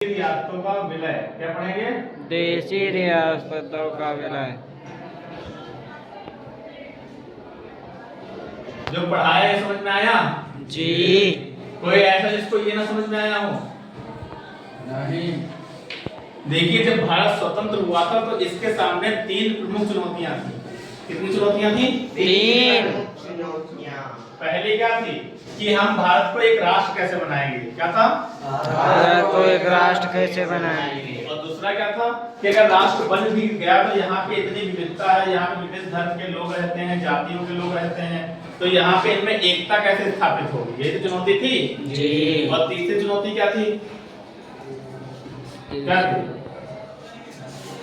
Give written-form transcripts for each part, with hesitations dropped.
रियासतों का विलय, क्या पढ़ेंगे? देशी रियासतों का विलय। जो पढ़ाया है समझ में आया? जी। कोई ऐसा जिसको ये ना समझ में आया हो? नहीं। देखिए, जब भारत स्वतंत्र हुआ था तो इसके सामने 3 प्रमुख चुनौतियां थी। कितनी चुनौतियां थी? 3 चुनौतियां। पहली क्या थी कि हम भारत को एक राष्ट्र कैसे बनाएंगे? क्या था? भारत को एक राष्ट्र कैसे बनाएंगे। और दूसरा क्या था कि अगर राष्ट्र बन भी गया तो यहाँ पे इतनी विविधता है, यहाँ पे विभिन्न धर्म के लोग रहते हैं, जातियों के लोग रहते हैं, तो यहाँ पे इनमें एकता कैसे स्थापित होगी? ये तो चुनौती थी जी। और तीसरी चुनौती क्या थी? क्या थी?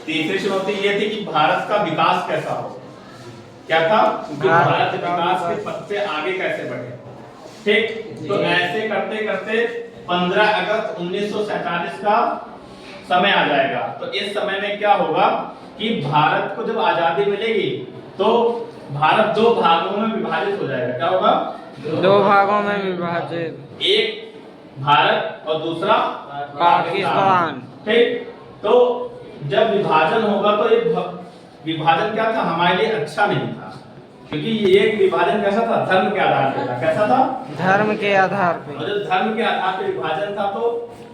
तीसरी चुनौती ये थी कि भारत का विकास कैसा हो। क्या था? कि भारत विकास के पथ पे आगे कैसे बढ़े। ठीक, तो ऐसे करते करते 15 अगस्त 1947 का समय आ जाएगा। तो इस समय में क्या होगा कि भारत को जब आजादी मिलेगी तो भारत 2 भागों में विभाजित हो जाएगा। क्या होगा? 2 भागों में विभाजित। एक भारत और दूसरा पाकिस्तान। ठीक, तो जब विभाजन होगा तो ये विभाजन क्या था? हमारे लिए अच्छा नहीं था, क्योंकि ये एक विभाजन कैसा था? धर्म के आधार पे था। कैसा था? धर्म के आधार पे। और जब धर्म के आधार पे विभाजन था तो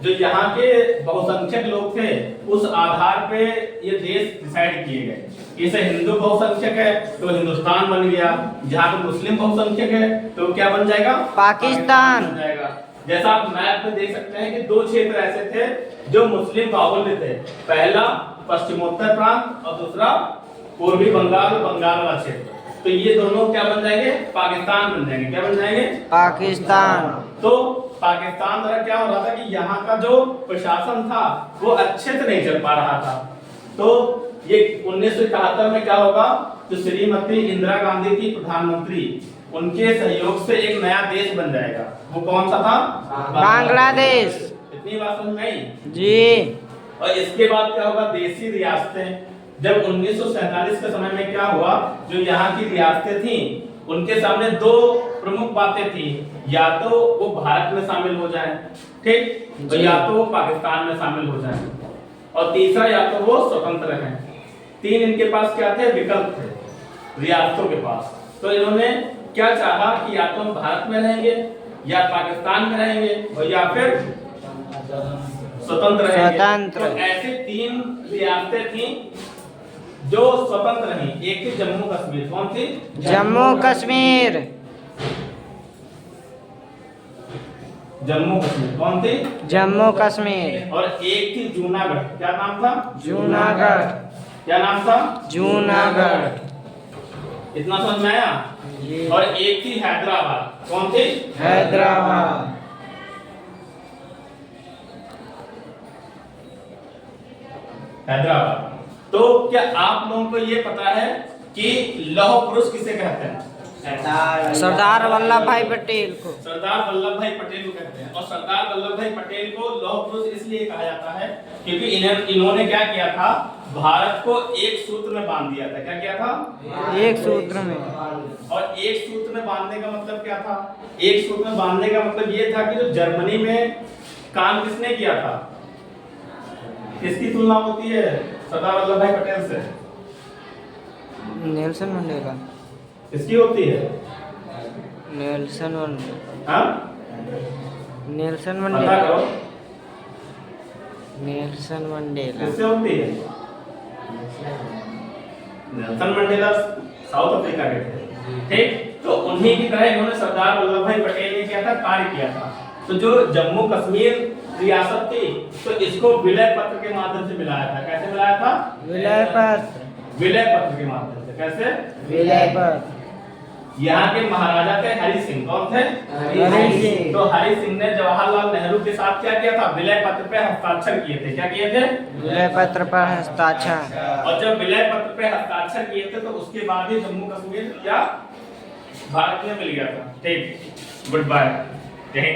जो यहाँ के बहुसंख्यक लोग थे उस आधार पे ये देश डिसाइड किए गए। जैसे हिंदू बहुसंख्यक है तो हिंदुस्तान बन गया, जहाँ पे मुस्लिम बहुसंख्यक है तो क्या बन जाएगा? पाकिस्तान बन जाएगा। जैसा आप मैप में देख सकते हैं कि 2 क्षेत्र ऐसे थे जो मुस्लिम बाहुल्य थे। पहला पश्चिमोत्तर प्रांत और दूसरा पूर्वी बंगाल और बंगाल वाला क्षेत्र। तो ये दोनों क्या बन जाएंगे? पाकिस्तान बन जाएंगे। क्या बन जाएंगे? पाकिस्तान। तो पाकिस्तान द्वारा क्या हो रहा था कि यहाँ का जो प्रशासन था वो अच्छे से नहीं चल पा रहा था। तो ये 1971 में क्या होगा, तो श्रीमती इंदिरा गांधी की प्रधानमंत्री, उनके सहयोग से एक नया देश बन जाएगा। वो कौन सा था? बांग्लादेश। इतनी बात समझ में आई? जी। और इसके बाद क्या होगा? देशी रियासतें। जब 1947 के समय में क्या हुआ, जो यहाँ की रियासतें थी उनके सामने 2 प्रमुख बातें थी, या तो वो भारत में शामिल हो जाएं, ठीक, तो या तो वो पाकिस्तान में शामिल हो जाएं, और तीसरा या तो वो स्वतंत्र हैं। 3 इनके पास क्या थे? विकल्प थे रियासतों के पास। तो इन्होंने क्या चाहा कि या तो हम भारत में रहेंगे या पाकिस्तान में रहेंगे और या फिर स्वतंत्र रहेंगे। तो ऐसे 3 रियासतें थी जो स्वतंत्र रही। एक थी जम्मू कश्मीर। कौन थी? जम्मू कश्मीर। जम्मू कश्मीर। कौन थी? जम्मू कश्मीर। और एक थी जूनागढ़। क्या नाम था? जूनागढ़। क्या नाम था? जूनागढ़। इतना समझ में आया? और एक थी हैदराबाद। कौन थी? हैदराबाद। हैदराबाद। तो क्या आप लोगों को ये पता है कि लौह पुरुष किसे कहते हैं? सरदार वल्लभ भाई पटेल को। सरदार वल्लभ भाई पटेल को कहते हैं। और सरदार वल्लभ भाई पटेल को लौह पुरुष इसलिए कहा जाता है क्योंकि इन्होंने क्या किया था? भारत को एक सूत्र में बांध दिया था। क्या किया था? एक सूत्र में। और एक सूत्र में बांधने का मतलब क्या था? एक सूत्र में बांधने का मतलब ये था कि जो जर्मनी में काम किसने किया था? किसकी तुलना होती है सरदार वल्लभ भाई पटेल से? Nelson Mandela. किसकी होती है? Nelson Mandela. हाँ, नेल्सन पता मंडेला। करो। Nelson Mandela. किससे होती है? नेल्सन मंडेला साउथ अफ्रीका के थे, ठीक। तो उन्हीं की तरह इन्होंने सरदार वल्लभ भाई पटेल ने क्या था? कार्य किया था। तो जो जम्मू कश्मीर रियासत थी तो इसको विलय पत्र के माध्यम से मिलाया था। कैसे मिलाया था? विलय पत्र। विलय पत्र के माध्यम से। कैसे? विलय पत्र। यहाँ के महाराजा थे हरि सिंह। कौन थे? हरि सिंह। तो हरि सिंह ने जवाहरलाल नेहरू के साथ क्या किया था? विलय पत्र पे हस्ताक्षर किए थे। क्या किए थे? विलय पत्र पर हस्ताक्षर। और जब विलय पत्र पे हस्ताक्षर किए थे तो उसके बाद ही जम्मू कश्मीर या भारत में मिल गया था। ठीक, गुड बाय।